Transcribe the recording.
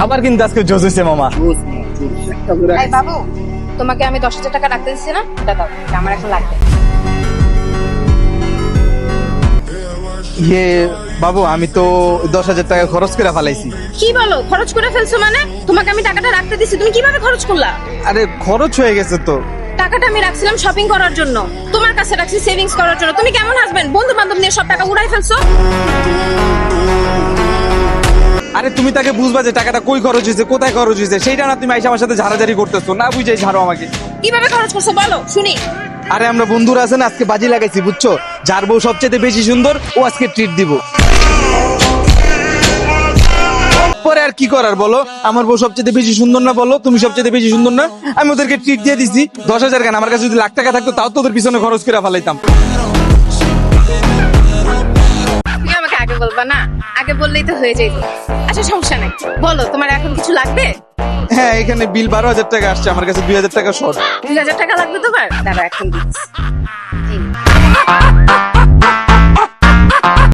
খাবার কিন্তু আজকে জোস হয়েছে মামা। এই বাবু, তোমাকে আমি 10,000 টাকা রাখতে দিচ্ছি না, এটা দাও, এটা আমার এখন লাগবে। ইয়ে বাবু, আমি তো 10,000 টাকা খরচ করে ফেলাইছি। কি বলো, খরচ করে ফেলছো মানে? তোমাকে আমি টাকাটা রাখতে দিচ্ছি, তুমি কিভাবে খরচ করলা? আরে খরচ হয়ে গেছে তো। টাকাটা আমি রাখছিলাম শপিং করার জন্য, তোমার কাছে রাখছি সেভিংস করার জন্য। তুমি কেমন হাসবেন্ড, বন্ধু বান্ধব নিয়ে সব টাকা উড়াই ফেলছো। আরে তুমি তাকে বুঝবা যে টাকাটা কই খরচ হয়েছে, কোথায় খরচ হয়েছে, সেইটা না তুমি আইসা আমার সাথে ঝাড়াঝাড়ি করতেছো। না বুঝাই ঝাড়ো আমাকে। কিভাবে খরচ করছো বলো শুনি। আরে আমরা বন্ধুরা আছেন, আজকে বাজি লাগাইছি বুঝছো। যার বউ সবচেয়ে বেশি সুন্দর ও আজকে ট্রিট দিব। পরে আর কি করার বলো, আমার বউ সবচেয়ে বেশি সুন্দর না বলো, তুমি সবচেয়ে বেশি সুন্দর না। আমি ওদেরকে ট্রিট দিয়ে দিছি। 10,000 কেন, আমার কাছে যদি লাখ টাকা থাকতো তাও তোদের পিছনে খরচ করে ফেলাইতাম। তুমি আমাকে আগে বলবা না, আগে বললেই তো হয়ে যেত। আচ্ছা সমস্যা নাই, বলো তোমার এখন কিছু লাগবে? হ্যাঁ, এখানে বিল 12,000 টাকা আসছে, আমার কাছে 2,000 টাকা শর্ট। 2,000 টাকা লাগবে তোমার, দাঁড়া এখন দিচ্ছি।